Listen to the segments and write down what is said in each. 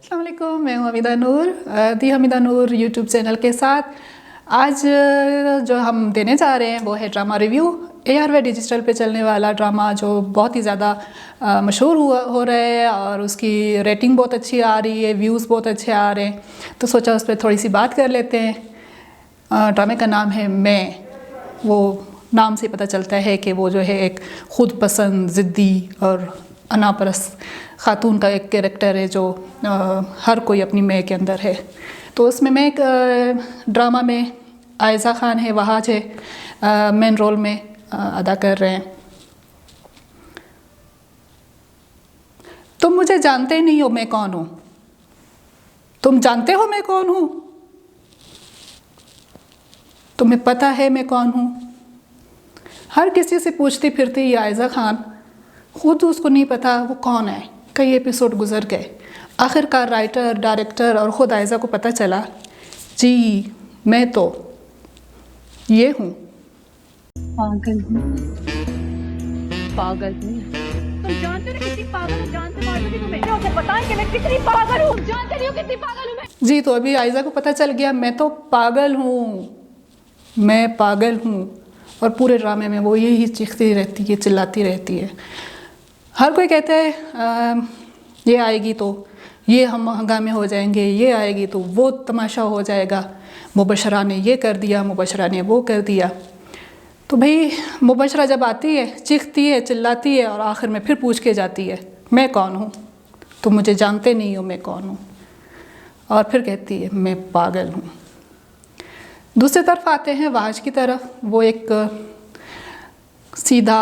अस्सलाम वालेकुम, मैं हूँ हमीदा नूर, दी हमीदा नूर यूट्यूब चैनल के साथ। आज जो हम देने जा रहे हैं वो है ड्रामा रिव्यू। ARY डिजिटल पे चलने वाला ड्रामा जो बहुत ही ज़्यादा मशहूर हो रहा है और उसकी रेटिंग बहुत अच्छी आ रही है, व्यूज़ बहुत अच्छे आ रहे हैं, तो सोचा उस पर थोड़ी सी बात कर लेते हैं। ड्रामे का नाम है मैं। वो नाम से पता चलता है कि वो जो है एक ख़ुद पसंद, ज़िद्दी और अनापरस्त ख़ातून का एक कैरेक्टर है जो हर कोई अपनी मैं के अंदर है। तो उसमें मैं एक ड्रामा में आयज़ा ख़ान है, वहाज है, मेन रोल में अदा कर रहे हैं। तुम मुझे जानते नहीं हो मैं कौन हूँ। तुम जानते हो मैं कौन हूँ? तुम्हें पता है मैं कौन हूँ? हर किसी से पूछती फिरती ये आयज़ा ख़ान खुद उसको नहीं पता वो कौन है। कई एपिसोड गुजर गए, आखिरकार राइटर, डायरेक्टर और ख़ुद आयज़ा को पता चला, जी मैं तो ये हूँ। पागल हूँ, पागल हूँ। तुम जानते हो कितनी पागल हूँ, जानते मालूम तुम्हें उसे बताएं कि मैं कितनी पागल हूँ, जानते नहीं हो कितनी पागल हूँ मैं। जी, तो अभी आयज़ा को पता चल गया मैं तो पागल हूँ, मैं पागल हूँ। और पूरे ड्रामे में वो यही चीखती रहती है, चिल्लाती रहती है। हर कोई कहता है ये आएगी तो ये हम हंगामे हो जाएंगे, ये आएगी तो वो तमाशा हो जाएगा, मुबशरा ने ये कर दिया, मुबशरा ने वो कर दिया। तो भाई मुबशरा जब आती है, चीखती है, चिल्लाती है और आखिर में फिर पूछ के जाती है मैं कौन हूँ, तुम मुझे जानते नहीं हो मैं कौन हूँ, और फिर कहती है मैं पागल हूँ। दूसरी तरफ आते हैं वहाज की तरफ। वो एक सीधा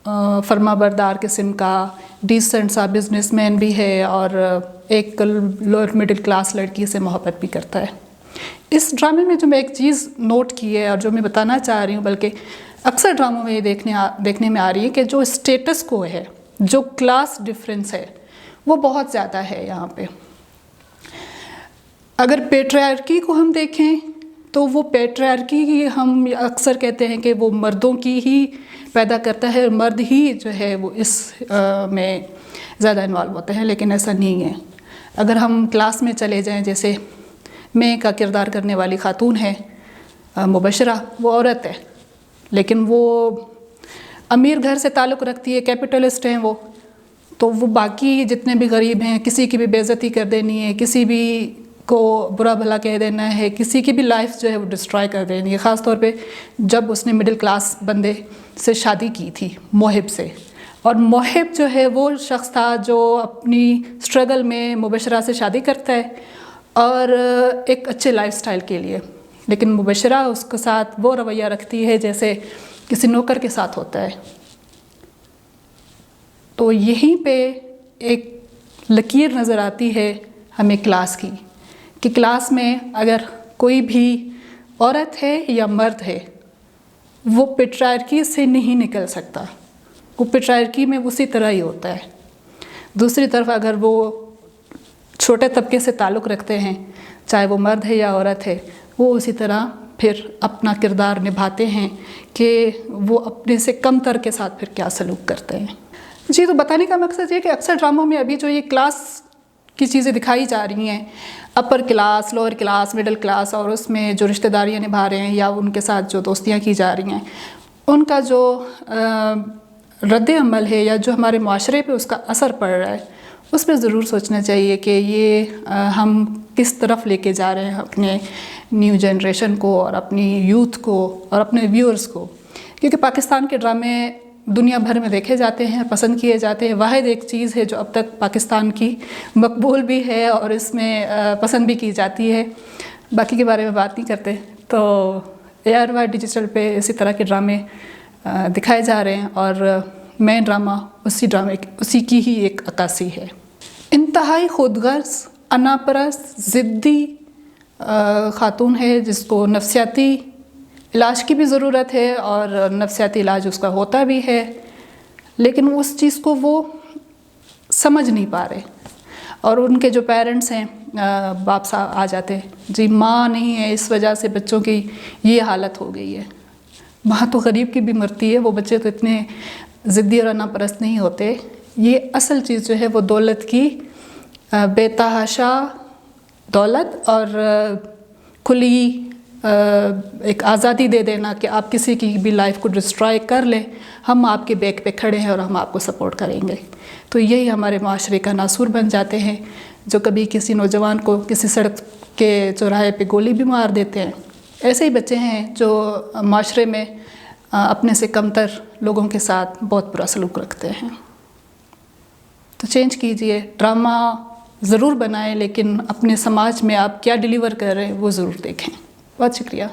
फर्माबरदार किस्म का डिसेंट सा बिजनेसमैन भी है और एक लोअर मिडिल क्लास लड़की से मोहब्बत भी करता है। इस ड्रामे में जो मैं एक चीज़ नोट की है और जो मैं बताना चाह रही हूँ, बल्कि अक्सर ड्रामों में ये देखने में आ रही है कि जो स्टेटस को है, जो क्लास डिफरेंस है, वो बहुत ज़्यादा है यहाँ पे। अगर पेट्रियार्की को हम देखें तो वो पेट्रियार्की हम अक्सर कहते हैं कि वो मर्दों की ही पैदा करता है, मर्द ही जो है वो इस में ज़्यादा इन्वॉल्व होते हैं, लेकिन ऐसा नहीं है। अगर हम क्लास में चले जाएं, जैसे मैं का किरदार करने वाली खातून है मुबशरा, वो औरत है लेकिन वो अमीर घर से ताल्लुक़ रखती है, कैपिटलिस्ट हैं वो, तो वो बाकी जितने भी गरीब हैं किसी की भी बेइज्जती कर देनी है, किसी भी को बुरा भला कह देना है, किसी की भी लाइफ जो है वो डिस्ट्रॉय कर देनी है। ख़ास तौर पे जब उसने मिडिल क्लास बंदे से शादी की थी, मोहिब से, और मोहिब जो है वो शख्स था जो अपनी स्ट्रगल में मुबशरा से शादी करता है और एक अच्छे लाइफस्टाइल के लिए, लेकिन मुबशरा उसके साथ वो रवैया रखती है जैसे किसी नौकर के साथ होता है। तो यहीं पे एक लकीर नज़र आती है हमें क्लास की, कि क्लास में अगर कोई भी औरत है या मर्द है वो पेट्रियार्की से नहीं निकल सकता, वो पेट्रियार्की में उसी तरह ही होता है। दूसरी तरफ अगर वो छोटे तबके से ताल्लुक़ रखते हैं, चाहे वो मर्द है या औरत है, वो उसी तरह फिर अपना किरदार निभाते हैं कि वो अपने से कम तर के साथ फिर क्या सलूक करते हैं। जी, तो बताने का मकसद ये कि अक्सर ड्रामों में अभी जो ये क्लास की चीज़ें दिखाई जा रही हैं, upper class, lower class, middle class, और उसमें जो रिश्तेदारियाँ निभा रहे हैं या उनके साथ जो दोस्तियाँ की जा रही हैं, उनका जो रद्द अमल है या जो हमारे माशरे पे उसका असर पड़ रहा है, उस पर ज़रूर सोचना चाहिए कि ये हम किस तरफ लेके जा रहे हैं अपने न्यू जनरेशन को और अपनी यूथ को और अपने व्यूअर्स को। क्योंकि पाकिस्तान के ड्रामे दुनिया भर में देखे जाते हैं, पसंद किए जाते हैं। वाहिद एक चीज़ है जो अब तक पाकिस्तान की मकबूल भी है और इसमें पसंद भी की जाती है, बाकी के बारे में बात नहीं करते। तो ARY डिजिटल पे इसी तरह के ड्रामे दिखाए जा रहे हैं और मैं ड्रामा उसी की ही एक अक्कासी है। इंतहाई खुदगर्ज़, अनापरस्त, ज़िद्दी ख़ातून है जिसको नफ्सियाती इलाज की भी ज़रूरत है और नफ्सियाती इलाज उसका होता भी है, लेकिन उस चीज़ को वो समझ नहीं पा रहे। और उनके जो पेरेंट्स हैं, बाप साहब आ जाते हैं, जी माँ नहीं है इस वजह से बच्चों की ये हालत हो गई है। माँ तो गरीब की भी मरती है, वो बच्चे तो इतने ज़िद्दी और अनापरस्त नहीं होते। ये असल चीज़ जो है वो दौलत की बेतहाशा दौलत और खुली एक आज़ादी दे देना कि आप किसी की भी लाइफ को डिस्ट्रॉय कर लें, हम आपके बैक पे खड़े हैं और हम आपको सपोर्ट करेंगे। तो यही हमारे माशरे का नासूर बन जाते हैं, जो कभी किसी नौजवान को किसी सड़क के चौराहे पे गोली भी मार देते हैं। ऐसे ही बच्चे हैं जो माशरे में अपने से कमतर लोगों के साथ बहुत बुरा सलूक रखते हैं। तो चेंज कीजिए, ड्रामा ज़रूर बनाएं, लेकिन अपने समाज में आप क्या डिलीवर कर रहे हैं वो ज़रूर देखें। बहुत शुक्रिया।